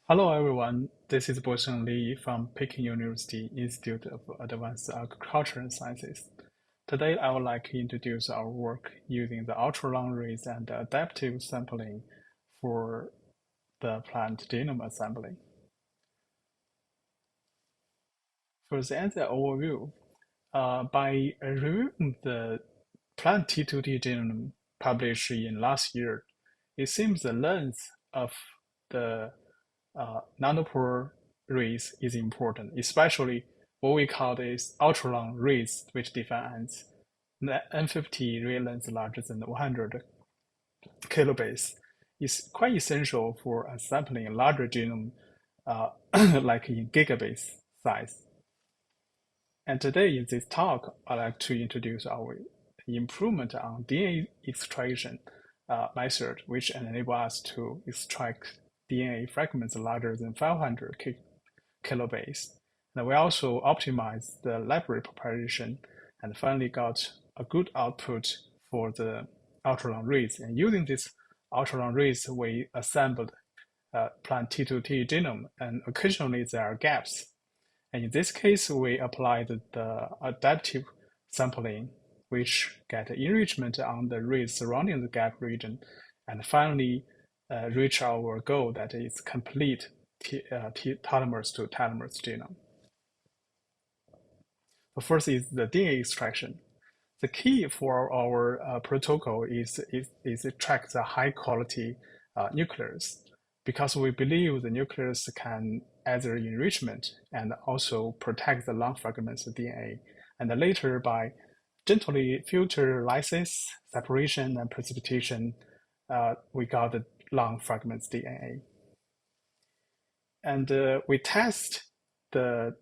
Hello everyone, this is Bosheng Li from Peking University Institute of Advanced Agricultural Sciences. Today I would like to introduce our work using the ultra-long reads and adaptive sampling for the plant genome assembly. First, as an overview, by reviewing the plant T2T genome published in last year, it seems the length of the nanopore reads is important, especially what we call this ultra-long reads, which defines the N50 read length larger than 100 kilobase, is quite essential for sampling a larger genome, like in gigabase size. And today in this talk, I'd like to introduce our improvement on DNA extraction method, which enable us to extract DNA fragments larger than 500 kilobase. And we also optimized the library preparation and finally got a good output for the ultra-long reads. And using this ultra-long reads, we assembled plant T2T genome, and occasionally there are gaps. And in this case, we applied the adaptive sampling, which get enrichment on the reads surrounding the gap region, and finally reach our goal that is complete telomeres to telomeres genome. The first is the DNA extraction. The key for our protocol is to track the high quality nucleus, because we believe the nucleus can either enrichment and also protect the long fragments of DNA. And later, by gently filter lysis, separation, and precipitation, we got the long fragments DNA. And we test the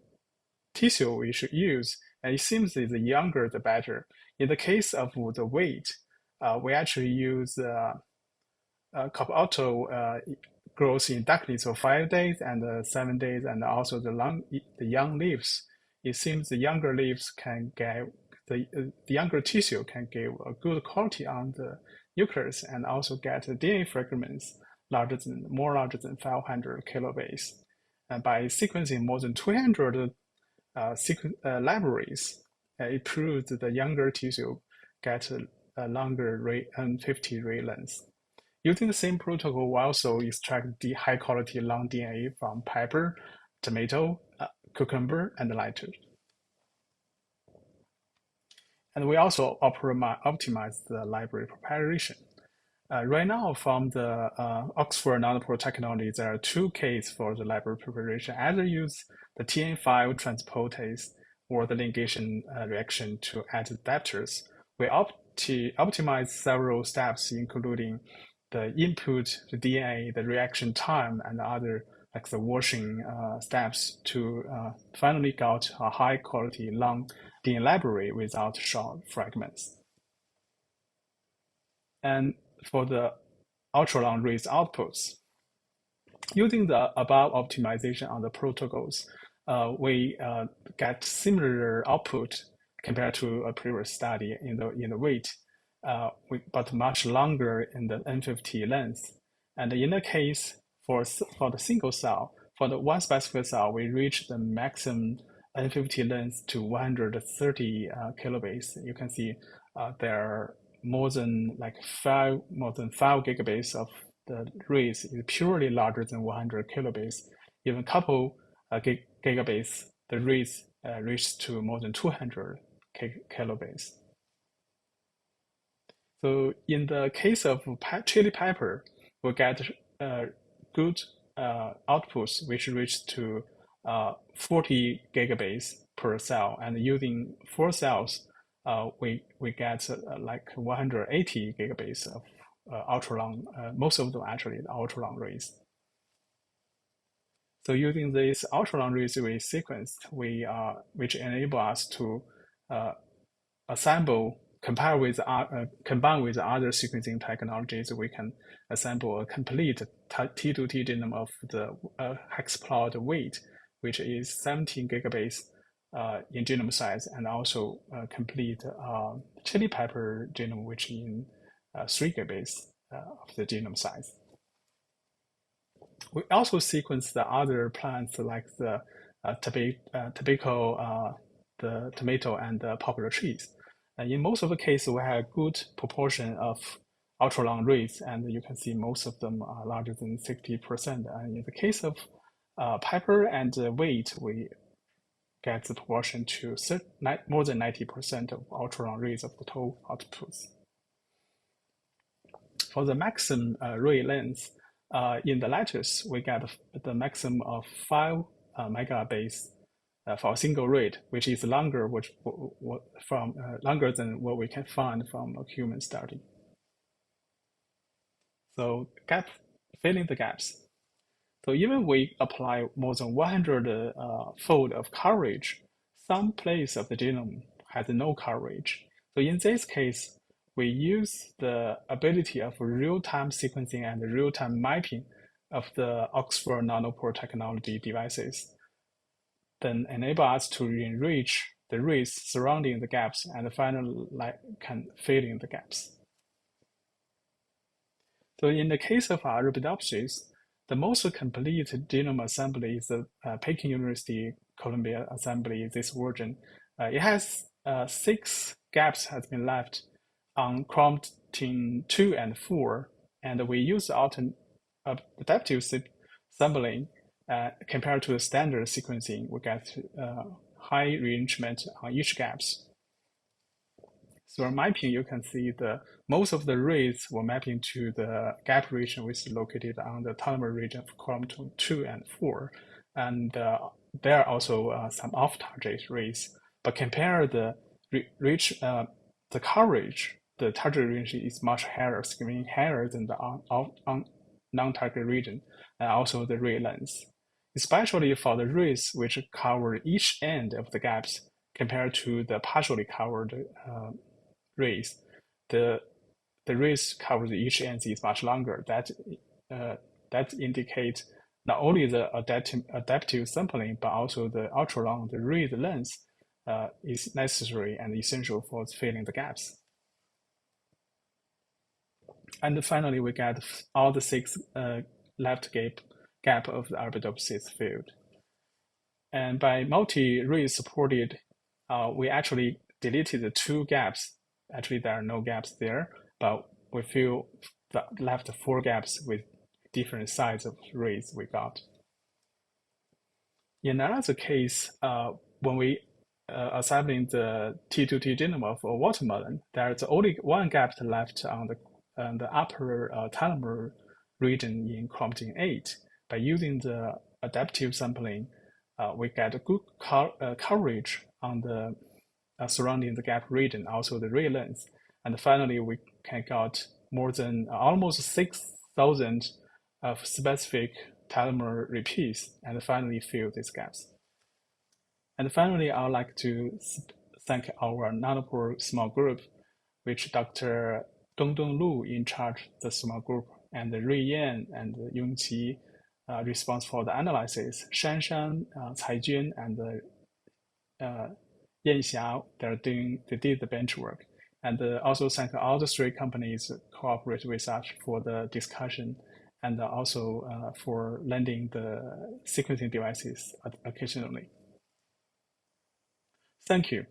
tissue we should use, and it seems that the younger the better. In the case of the weight, we actually use Cop-Auto grows in darkness for 5 days and 7 days, and also the young leaves. It seems the younger leaves can get the younger tissue can give a good quality on the nucleus and also get DNA fragments more larger than 500 kilobase. And by sequencing more than 200 libraries, it proves that the younger tissue get a longer N50 read length. Using the same protocol, we also extract the high-quality long DNA from pepper, tomato, cucumber, and lettuce. And we also optimize the library preparation. Right now, from the Oxford Nanopore Technologies, there are two cases for the library preparation. Either use the TN5 transportase or the ligation reaction to add adapters. We optimize several steps, including the input, the DNA, the reaction time, and other like the washing steps to finally got a high quality long DNA library without short fragments. And for the ultra-long reads outputs, using the above optimization on the protocols, we get similar output compared to a previous study in the weight, but much longer in the N50 length. And in the case for the single cell, for the one specific cell, we reach the maximum N50 length to 130 kilobase. You can see there are more than 5 gigabase of the reads is purely larger than 100 kilobase. Even couple gigabase, the reads reach to more than 200 kilobase. So in the case of chili pepper, we get good outputs, which reach to 40 gigabase per cell. And using 4 cells, we get like 180 gigabase of ultra-long, most of them actually the ultra-long reads. So using this ultra-long reads we sequenced, which enable us to combine with other sequencing technologies, we can assemble a complete T2T genome of the hexaploid weight, which is 17 gigabase in genome size, and also complete chili pepper genome, which in 3 gigabase of the genome size. We also sequence the other plants like the tobacco, the tomato, and the popular trees. And in most of the cases, we have a good proportion of ultra-long rays, and you can see most of them are larger than 60%. And in the case of pepper and wheat, we get the proportion to more than 90% of ultra-long rays of the total outputs. For the maximum ray length, in the lettuce, we get the maximum of 5 megabase for a single rate, which is longer, longer than what we can find from a human study. So filling the gaps. So even we apply more than 100 fold of coverage, some place of the genome has no coverage. So in this case, we use the ability of real-time sequencing and real-time mapping of the Oxford Nanopore Technology devices, then enable us to enrich the rays surrounding the gaps and finally can fill in the gaps. So in the case of Arabidopsis, the most complete genome assembly is the Peking University Columbia assembly, this version. It has 6 gaps has been left on chromatin 2 and 4, and we use adaptive sampling compared to the standard sequencing. We get high rearrangement on each gaps. So mapping, you can see most of the rays were mapping to the gap region, which is located on the telomere region of chromatin 2 and 4. And there are also some off-target rays. But compare the coverage, the target region is much higher, significantly higher than the non-target region, and also the ray length. Especially for the rays which cover each end of the gaps compared to the partially covered rays, the rays covered each end is much longer. That indicates not only the adaptive sampling, but also the ultra-long, the ray length is necessary and essential for filling the gaps. And finally, we get all the 6 left gap of the Arabidopsis field. And by multi-ray supported, we actually deleted the 2 gaps. Actually, there are no gaps there, but we fill the left 4 gaps with different size of rays we got. In another case, when we assembling the T2T genome of a watermelon, there's only 1 gap left on the upper telomere region in chromatin 8. By using the adaptive sampling, we get a good coverage on the surrounding the gap region, also the ray length. And finally, we can got more than almost 6,000 of specific telomere repeats and finally fill these gaps. And finally, I would like to thank our Nanopore small group, which Dr. Dongdong Lu in charge the small group, and Rui Yan and Yongqi responsible for the analysis. Shanshan, Caijun, and Yanxia, they did the bench work. And also thank all the 3 companies cooperate with us for the discussion and also for lending the sequencing devices occasionally. Thank you.